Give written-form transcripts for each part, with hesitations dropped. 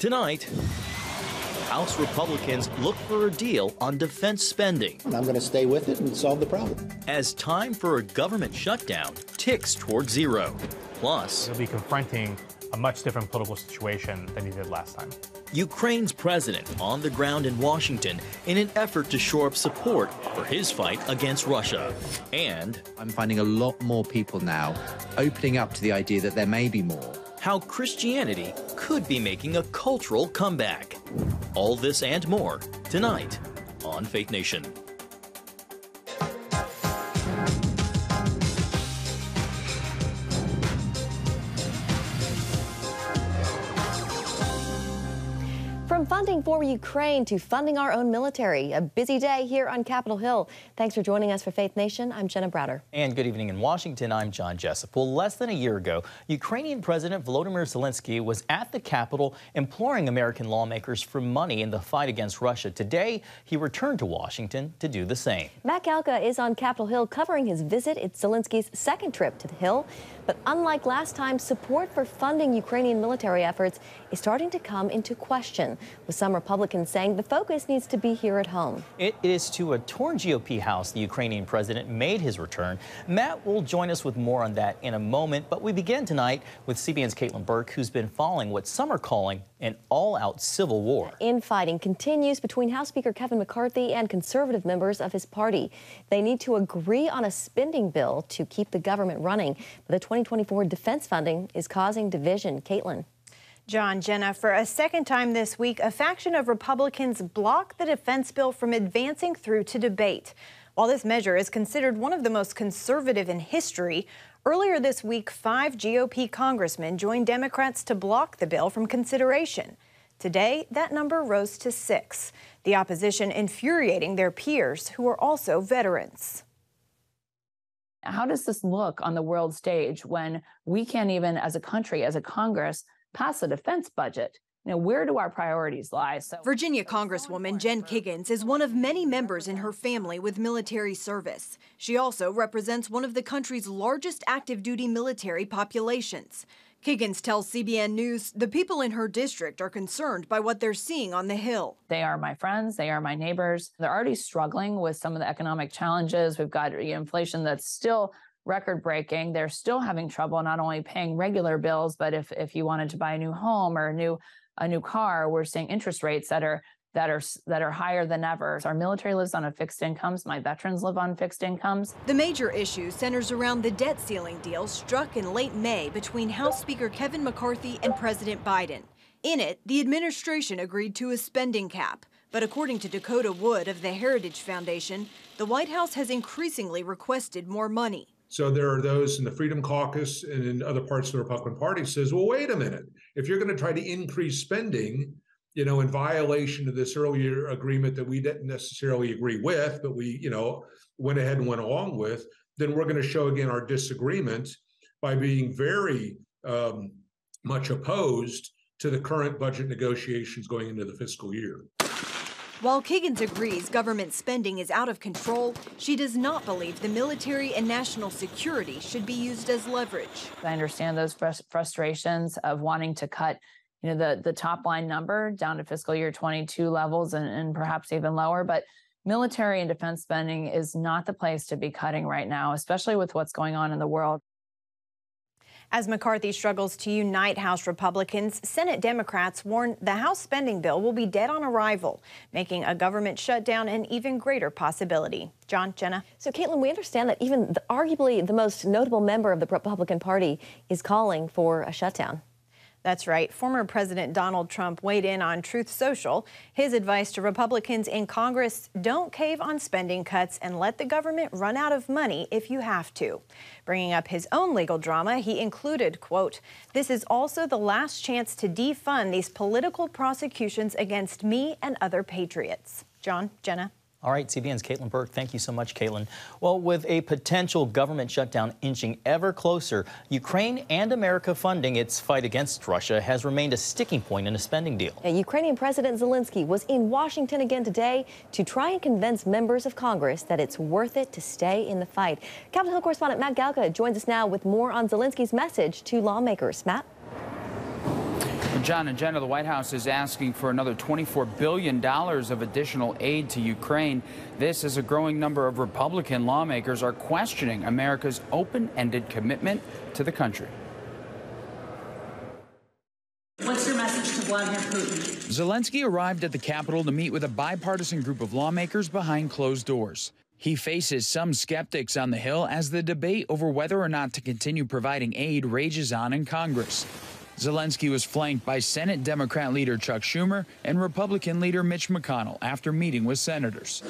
Tonight, House Republicans look for a deal on defense spending. I'm going to stay with it and solve the problem. As time for a government shutdown ticks toward zero. Plus, he'll be confronting a much different political situation than he did last time. Ukraine's president on the ground in Washington in an effort to shore up support for his fight against Russia. And I'm finding a lot more people now opening up to the idea that there may be more. How Christianity could be making a cultural comeback. All this and more tonight on Faith Nation. From funding for Ukraine to funding our own military, a busy day here on Capitol Hill. Thanks for joining us for Faith Nation. I'm Jenna Browder. And good evening in Washington. I'm John Jessup. Well, less than a year ago, Ukrainian President Volodymyr Zelensky was at the Capitol imploring American lawmakers for money in the fight against Russia. Today, he returned to Washington to do the same. Matt Galka is on Capitol Hill covering his visit. It's Zelensky's second trip to the Hill. But unlike last time, support for funding Ukrainian military efforts is starting to come into question, with some Republicans saying the focus needs to be here at home. It is to a torn GOP House the Ukrainian president made his return. Matt will join us with more on that in a moment, but we begin tonight with CBN's Caitlin Burke, who's been following what some are calling an all-out civil war. Infighting continues between House Speaker Kevin McCarthy and conservative members of his party. They need to agree on a spending bill to keep the government running. But the 2024 defense funding is causing division. Caitlin. John, Jenna, for a second time this week, a faction of Republicans blocked the defense bill from advancing through to debate. While this measure is considered one of the most conservative in history, earlier this week, 5 GOP congressmen joined Democrats to block the bill from consideration. Today, that number rose to 6, the opposition infuriating their peers, who are also veterans. How does this look on the world stage when we can't even, as a country, as a Congress, pass a defense budget? Where do our priorities lie? Virginia Congresswoman Jen Kiggins is one of many members in her family with military service. She also represents one of the country's largest active duty military populations. Kiggins tells CBN News the people in her district are concerned by what they're seeing on the Hill. They are my friends. They are my neighbors. They're already struggling with some of the economic challenges. We've got inflation that's still record-breaking. They're still having trouble not only paying regular bills, but if you wanted to buy a new home or a new car, we're seeing interest rates that are higher than ever. Our military lives on a fixed incomes. My veterans live on fixed incomes. The major issue centers around the debt ceiling deal struck in late May between House Speaker Kevin McCarthy and President Biden. In it, the administration agreed to a spending cap. But according to Dakota Wood of the Heritage Foundation, the White House has increasingly requested more money. So there are those in the Freedom Caucus and in other parts of the Republican Party says, well, wait a minute. If you're going to try to increase spending, in violation of this earlier agreement that we didn't necessarily agree with, but we, went ahead and went along with, then we're going to show again our disagreement by being very much opposed to the current budget negotiations going into the fiscal year. While Kiggins agrees government spending is out of control, she does not believe the military and national security should be used as leverage. I understand those frustrations of wanting to cut the top line number down to fiscal year 22 levels and perhaps even lower. But military and defense spending is not the place to be cutting right now, especially with what's going on in the world. As McCarthy struggles to unite House Republicans, Senate Democrats warn the House spending bill will be dead on arrival, making a government shutdown an even greater possibility. John, Jenna. So, Caitlin, we understand that even arguably the most notable member of the Republican Party is calling for a shutdown. That's right. Former President Donald Trump weighed in on Truth Social. His advice to Republicans in Congress: don't cave on spending cuts and let the government run out of money if you have to. Bringing up his own legal drama, he included, quote, "This is also the last chance to defund these political prosecutions against me and other patriots." John, Jenna. All right, CBN's Caitlin Burke. Thank you so much, Caitlin. Well, with a potential government shutdown inching ever closer, Ukraine and America funding its fight against Russia has remained a sticking point in a spending deal. Ukrainian President Zelensky was in Washington again today to try and convince members of Congress that it's worth it to stay in the fight. Capitol Hill correspondent Matt Galka joins us now with more on Zelensky's message to lawmakers. Matt? John and Jenna, the White House is asking for another $24 billion of additional aid to Ukraine. This as a growing number of Republican lawmakers are questioning America's open-ended commitment to the country. What's your message to Vladimir Putin? Zelensky arrived at the Capitol to meet with a bipartisan group of lawmakers behind closed doors. He faces some skeptics on the Hill as the debate over whether or not to continue providing aid rages on in Congress. Zelensky was flanked by Senate Democrat leader Chuck Schumer and Republican leader Mitch McConnell after meeting with senators.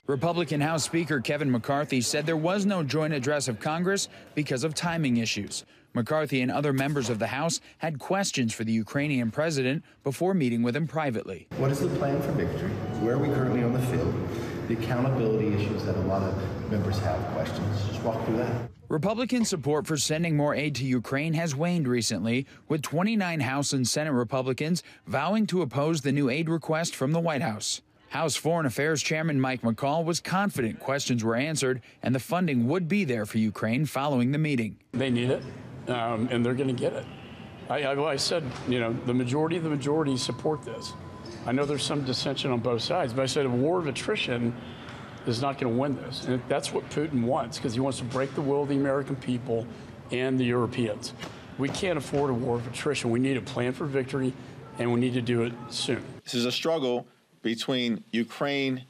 Republican House Speaker Kevin McCarthy said there was no joint address of Congress because of timing issues. McCarthy and other members of the House had questions for the Ukrainian president before meeting with him privately. What is the plan for victory? Where are we currently on the field? The accountability issues that a lot of members have questions. Just walk through that. Republican support for sending more aid to Ukraine has waned recently, with 29 House and Senate Republicans vowing to oppose the new aid request from the White House. House Foreign Affairs Chairman Mike McCall was confident questions were answered and the funding would be there for Ukraine following the meeting. They need it, and they're going to get it. I said, you know, the majority support this. I know there's some dissension on both sides, but I said a war of attrition is not going to win this. And that's what Putin wants, because he wants to break the will of the American people and the Europeans. We can't afford a war of attrition. We need a plan for victory, and we need to do it soon. This is a struggle between Ukraine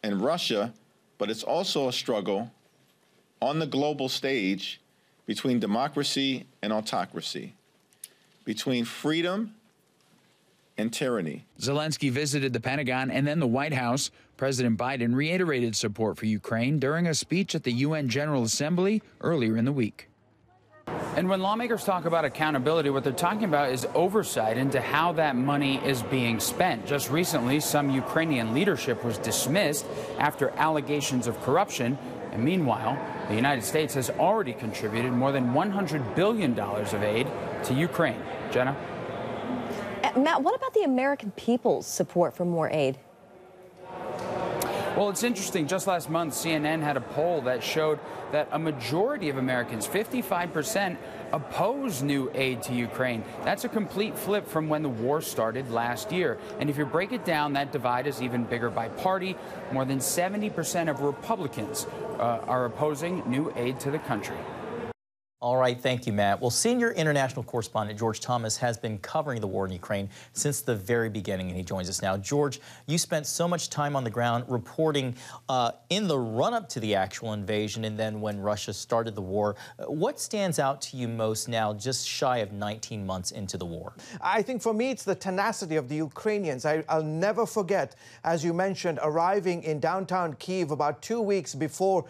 and Russia, but it's also a struggle on the global stage between democracy and autocracy, between freedom and tyranny. Zelensky visited the Pentagon and then the White House. President Biden reiterated support for Ukraine during a speech at the UN General Assembly earlier in the week. And when lawmakers talk about accountability, what they're talking about is oversight into how that money is being spent. Just recently, some Ukrainian leadership was dismissed after allegations of corruption. And meanwhile, the United States has already contributed more than $100 billion of aid to Ukraine. Jenna? Matt, what about the American people's support for more aid? Well, it's interesting. Just last month, CNN had a poll that showed that a majority of Americans, 55%, oppose new aid to Ukraine. That's a complete flip from when the war started last year. And if you break it down, that divide is even bigger by party. More than 70% of Republicans are opposing new aid to the country. All right, thank you, Matt. Well, senior international correspondent George Thomas has been covering the war in Ukraine since the very beginning, and he joins us now. George, you spent so much time on the ground reporting in the run-up to the actual invasion and then when Russia started the war. What stands out to you most now, just shy of 19 months into the war? I think for me, it's the tenacity of the Ukrainians. I'll never forget, as you mentioned, arriving in downtown Kyiv about 2 weeks before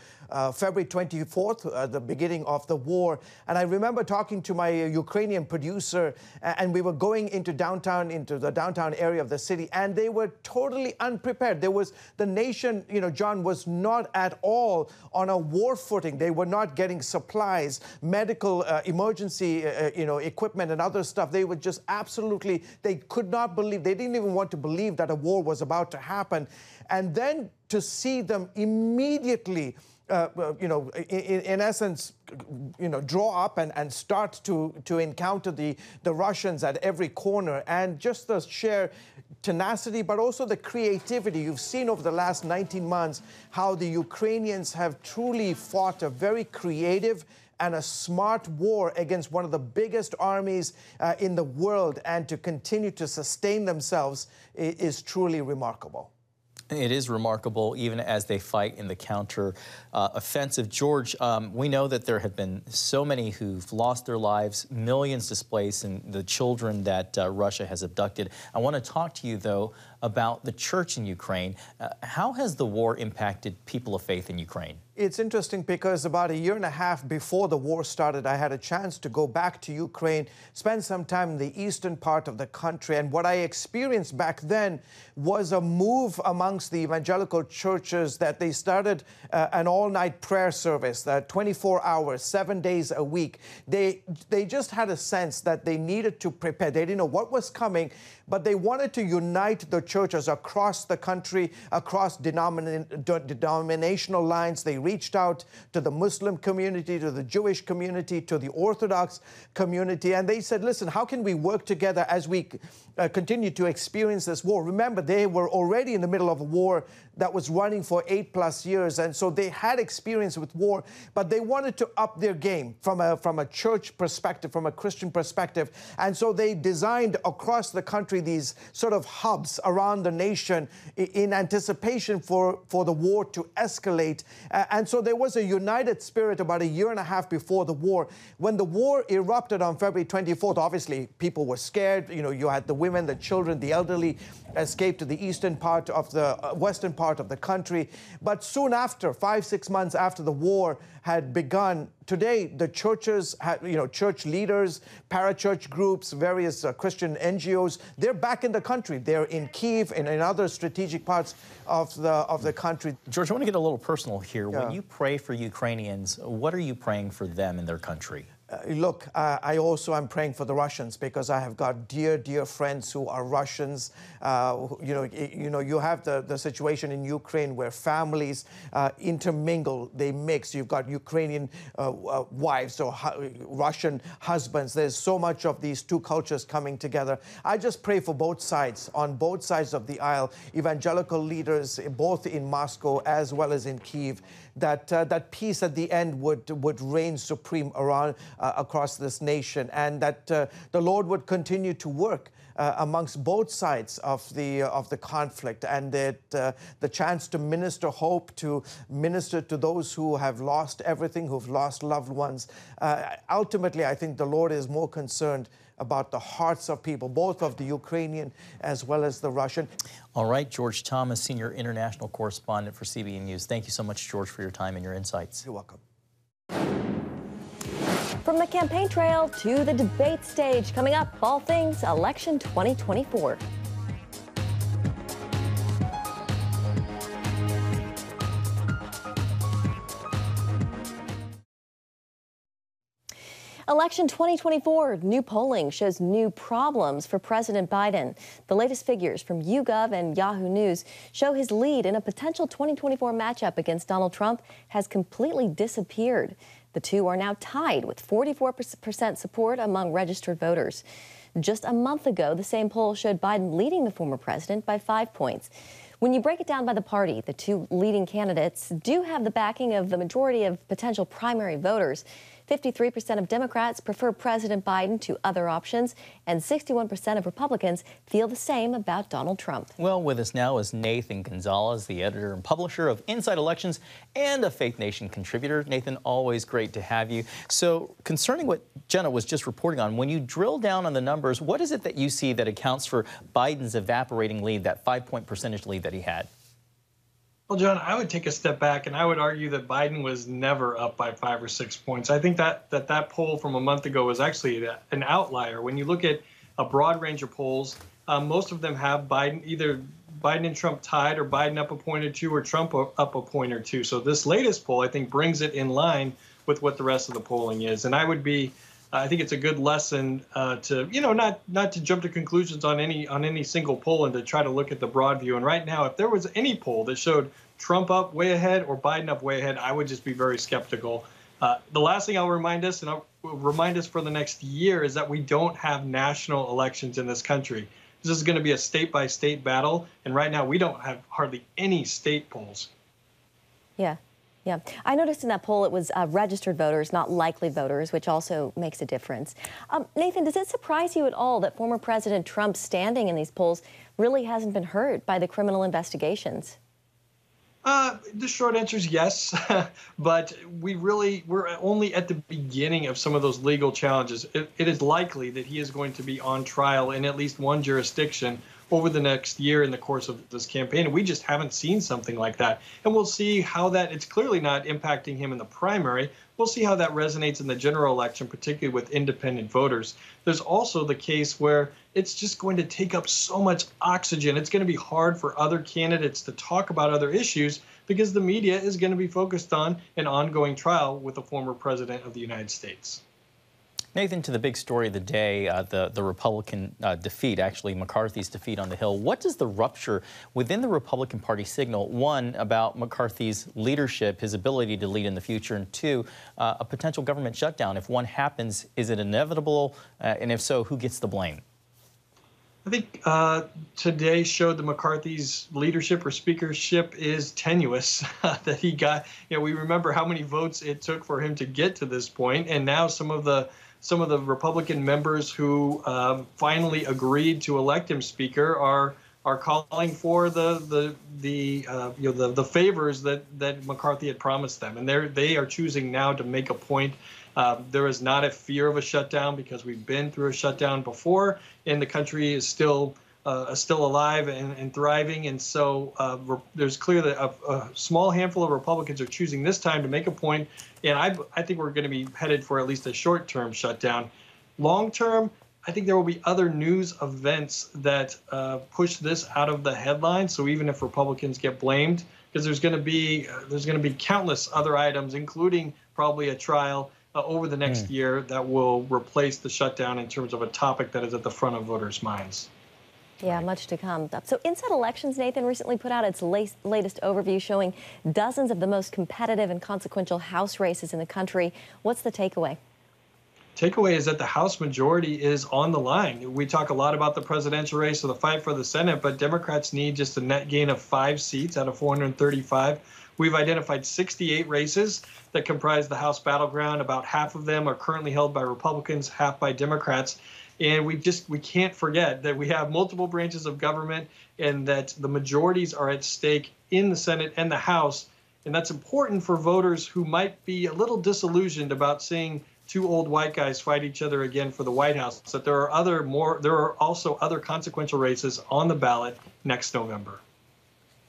February 24th, the beginning of the war. And I remember talking to my Ukrainian producer, and we were going into the downtown area of the city, and they were totally unprepared. The nation, John, was not at all on a war footing. They were not getting supplies, medical emergency, equipment and other stuff. They were just absolutely, they could not believe, they didn't even want to believe that a war was about to happen. And then to see them immediately in essence, draw up and start to encounter the Russians at every corner, and just the sheer tenacity, but also the creativity. You've seen over the last 19 months how the Ukrainians have truly fought a very creative and a smart war against one of the biggest armies in the world, and to continue to sustain themselves is truly remarkable. It is remarkable, even as they fight in the counter-offensive. George, we know that there have been so many who've lost their lives, millions displaced, and the children that Russia has abducted. I want to talk to you, though, about the church in Ukraine. How has the war impacted people of faith in Ukraine? It's interesting because about 1.5 years before the war started, I had a chance to go back to Ukraine, spend some time in the eastern part of the country. And what I experienced back then was a move amongst the evangelical churches that they started an all-night prayer service, 24 hours, 7 days a week. They just had a sense that they needed to prepare. They didn't know what was coming, but they wanted to unite the churches across the country, across denominational lines. They reached out to the Muslim community, to the Jewish community, to the Orthodox community, and they said, listen, how can we work together as we continue to experience this war? Remember, they were already in the middle of a war that was running for 8+ years, and so they had experience with war, but they wanted to up their game from a church perspective, from a Christian perspective, and so they designed across the country these sort of hubs around the nation in anticipation for the war to escalate. And so there was a united spirit about 1.5 years before the war. When the war erupted on February 24th, obviously people were scared. You know, you had the women, the children, the elderly escaped to the eastern part of the western part of the country. But soon after, 5-6 months after the war had begun, today the churches, church leaders, parachurch groups, various Christian NGOs, they're back in the country. They're in Kyiv and in other strategic parts of the country. George, I want to get a little personal here. Yeah. When you pray for Ukrainians, what are you praying for them in their country? Look, I also am praying for the Russians because I have got dear, dear friends who are Russians. You have the situation in Ukraine where families intermingle, they mix. You've got Ukrainian wives or Russian husbands. There's so much of these two cultures coming together. I just pray for both sides, on both sides of the aisle, evangelical leaders, both in Moscow as well as in Kyiv, that peace at the end would reign supreme around across this nation, and that the Lord would continue to work amongst both sides of the conflict, and that the chance to minister hope, to minister to those who have lost everything, who've lost loved ones. Ultimately, I think the Lord is more concerned about the hearts of people, both of the Ukrainian as well as the Russian. All right, George Thomas, Senior International Correspondent for CBN News. Thank you so much, George, for your time and your insights. You're welcome. From the campaign trail to the debate stage, coming up, all things election 2024. Election 2024, new polling shows new problems for President Biden. The latest figures from YouGov and Yahoo News show his lead in a potential 2024 matchup against Donald Trump has completely disappeared. The two are now tied with 44% support among registered voters. Just a month ago, the same poll showed Biden leading the former president by 5 points. When you break it down by the party, the two leading candidates do have the backing of the majority of potential primary voters. 53% of Democrats prefer President Biden to other options, and 61% of Republicans feel the same about Donald Trump. Well, with us now is Nathan Gonzalez, the editor and publisher of Inside Elections and a Faith Nation contributor. Nathan, always great to have you. So, concerning what Jenna was just reporting on, when you drill down on the numbers, what is it that you see that accounts for Biden's evaporating lead, that 5-point percentage lead that he had? Well, John, I would take a step back and I would argue that Biden was never up by 5 or 6 points. I think that poll from a month ago was actually an outlier. When you look at a broad range of polls, most of them have Biden, either Biden and Trump tied or Biden up a point or two or Trump up a point or two. So this latest poll, I think, brings it in line with what the rest of the polling is. And I think it's a good lesson to, not to jump to conclusions on any single poll and to try to look at the broad view. And right now, if there was any poll that showed Trump up way ahead or Biden up way ahead, I would just be very skeptical. The last thing I'll remind us, and I'll remind us for the next year, is that we don't have national elections in this country. This is going to be a state-by-state battle, and right now we don't have hardly any state polls. Yeah. Yeah, I noticed in that poll it was registered voters, not likely voters, which also makes a difference. Nathan, does it surprise you at all that former President Trump's standing in these polls really hasn't been hurt by the criminal investigations? The short answer is yes, but we're only at the beginning of some of those legal challenges. It is likely that he is going to be on trial in at least one jurisdiction over the next year in the course of this campaign. And we just haven't seen something like that. And we'll see how it's clearly not impacting him in the primary. We'll see how that resonates in the general election, particularly with independent voters. There's also the case where it's just going to take up so much oxygen. It's going to be hard for other candidates to talk about other issues because the media is going to be focused on an ongoing trial with the former president of the United States. Nathan, to the big story of the day, the Republican defeat, actually McCarthy's defeat on the Hill. What does the rupture within the Republican Party signal? One, about McCarthy's leadership, his ability to lead in the future, and two, a potential government shutdown. If one happens, is it inevitable? And if so, who gets the blame? I think today showed that McCarthy's leadership or speakership is tenuous, that he got, we remember how many votes it took for him to get to this point. And now some of the Republican members who finally agreed to elect him speaker are calling for the favors that McCarthy had promised them. And they are choosing now to make a point. There is not a fear of a shutdown because we've been through a shutdown before, and the country is still alive and thriving. And so there's clear that a small handful of Republicans are choosing this time to make a point. And I think we're going to be headed for at least a short-term shutdown. Long-term, I think there will be other news events that push this out of the headlines. So even if Republicans get blamed, because there's going to be countless other items, including probably a trial over the next year that will replace the shutdown in terms of a topic that is at the front of voters' minds. Yeah, much to come. So Inside Elections, Nathan, recently put out its latest overview showing dozens of the most competitive and consequential House races in the country. What's the takeaway? Takeaway is that the House majority is on the line. We talk a lot about the presidential race or the fight for the Senate, but Democrats need just a net gain of 5 seats out of 435. We've identified 68 races that comprise the House battleground. About half of them are currently held by Republicans, half by Democrats. And we can't forget that we have multiple branches of government and that the majorities are at stake in the Senate and the House. And that's important for voters who might be a little disillusioned about seeing two old white guys fight each other again for the White House. That there are also other consequential races on the ballot next November.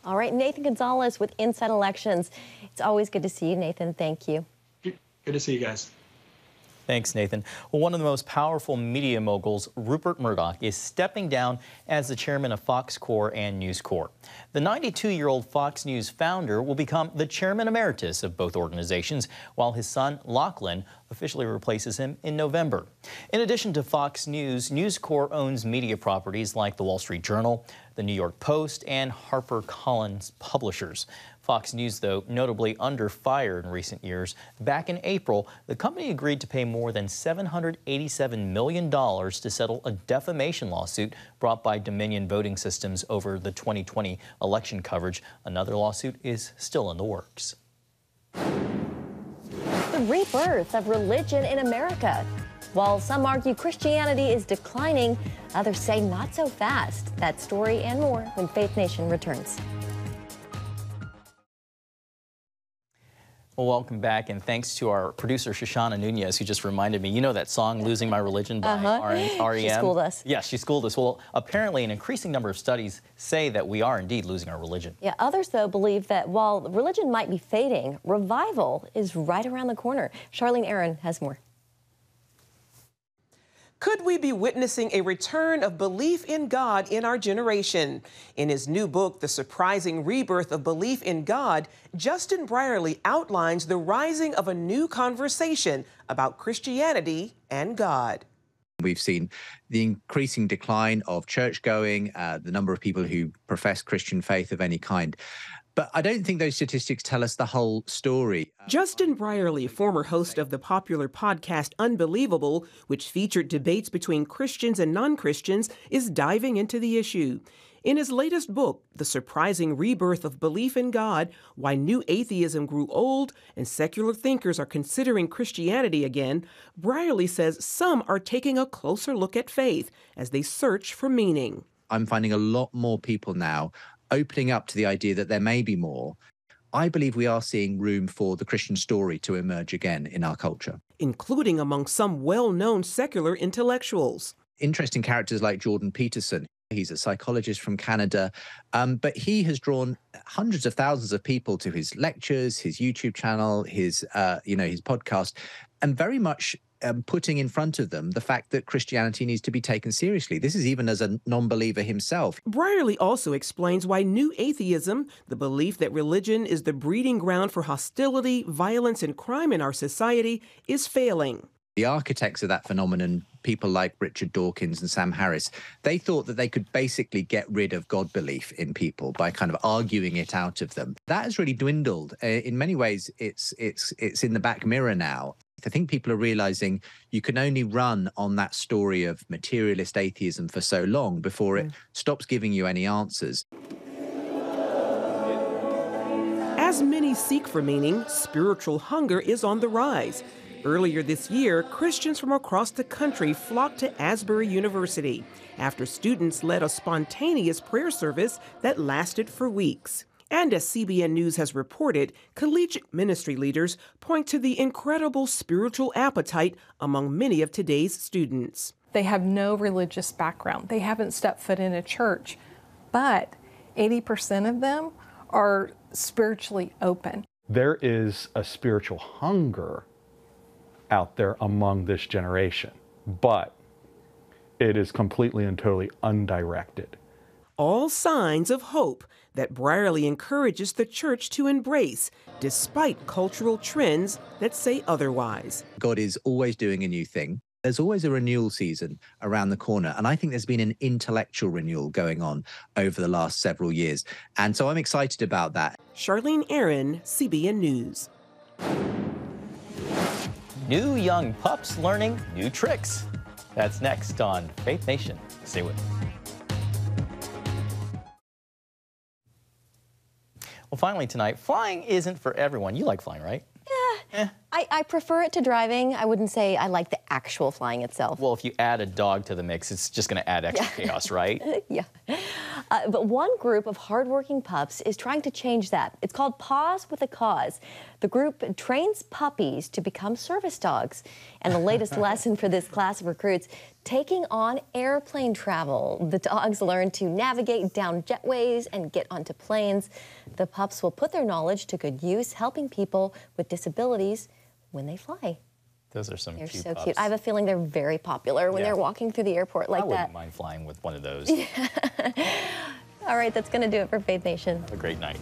All right, Nathan Gonzalez with Inside Elections. It's always good to see you, Nathan. Thank you. Good to see you guys. Thanks, Nathan. Well, one of the most powerful media moguls, Rupert Murdoch, is stepping down as the chairman of Fox Corp and News Corp. The 92-year-old Fox News founder will become the chairman emeritus of both organizations, while his son, Lachlan, officially replaces him in November. In addition to Fox News, News Corp owns media properties like the Wall Street Journal, the New York Post, and HarperCollins Publishers. Fox News, though, notably under fire in recent years. Back in April, the company agreed to pay more than $787 million to settle a defamation lawsuit brought by Dominion Voting Systems over the 2020 election coverage. Another lawsuit is still in the works. The rebirth of religion in America. While some argue Christianity is declining, others say not so fast. That story and more when Faith Nation returns. Well, welcome back, and thanks to our producer, Shoshana Nunez, who just reminded me, you know that song, Losing My Religion by REM? She schooled us. Yes, she schooled us. Well, apparently an increasing number of studies say that we are indeed losing our religion. Yeah, others, though, believe that while religion might be fading, revival is right around the corner. Charlene Aaron has more. Could we be witnessing a return of belief in God in our generation? In his new book, The Surprising Rebirth of Belief in God, Justin Brierley outlines the rising of a new conversation about Christianity and God. We've seen the increasing decline of church-going, the number of people who profess Christian faith of any kind. But I don't think those statistics tell us the whole story. Justin Brierley, former host of the popular podcast Unbelievable, which featured debates between Christians and non-Christians, is diving into the issue. In his latest book, The Surprising Rebirth of Belief in God, Why New Atheism Grew Old and Secular Thinkers Are Considering Christianity Again, Brierley says some are taking a closer look at faith as they search for meaning. I'm finding a lot more people now opening up to the idea that there may be more. I believe we are seeing room for the Christian story to emerge again in our culture, including among some well-known secular intellectuals. Interesting characters like Jordan Peterson. He's a psychologist from Canada, but he has drawn hundreds of thousands of people to his lectures, his YouTube channel, his podcast, and very much putting in front of them the fact that Christianity needs to be taken seriously. This is even as a non-believer himself. Brierley also explains why new atheism, the belief that religion is the breeding ground for hostility, violence, and crime in our society, is failing. The architects of that phenomenon, people like Richard Dawkins and Sam Harris, they thought that they could basically get rid of God belief in people by kind of arguing it out of them. That has really dwindled. In many ways, it's in the back mirror now. I think people are realizing you can only run on that story of materialist atheism for so long before it stops giving you any answers. As many seek for meaning, spiritual hunger is on the rise. Earlier this year, Christians from across the country flocked to Asbury University after students led a spontaneous prayer service that lasted for weeks. And as CBN News has reported, collegiate ministry leaders point to the incredible spiritual appetite among many of today's students. They have no religious background. They haven't stepped foot in a church, but 80% of them are spiritually open. There is a spiritual hunger out there among this generation, but it is completely and totally undirected. All signs of hope that Brierley encourages the church to embrace, despite cultural trends that say otherwise. God is always doing a new thing. There's always a renewal season around the corner, and I think there's been an intellectual renewal going on over the last several years, and so I'm excited about that. Charlene Aaron, CBN News. New young pups learning new tricks. That's next on Faith Nation. Stay with us. Well, finally tonight, flying isn't for everyone. You like flying, right? Yeah. I prefer it to driving. I wouldn't say I like the actual flying itself. Well, if you add a dog to the mix, it's just going to add extra chaos, right? Yeah. But one group of hardworking pups is trying to change that. It's called Paws with a Cause. The group trains puppies to become service dogs. And the latest lesson for this class of recruits, taking on airplane travel. The dogs learn to navigate down jetways and get onto planes. The pups will put their knowledge to good use, helping people with disabilities when they fly. Those are some They're cute so pups. cute. I have a feeling they're very popular when they're walking through the airport like I wouldn't that. mind flying with one of those. All right, that's going to do it for Faith Nation. Have a great night.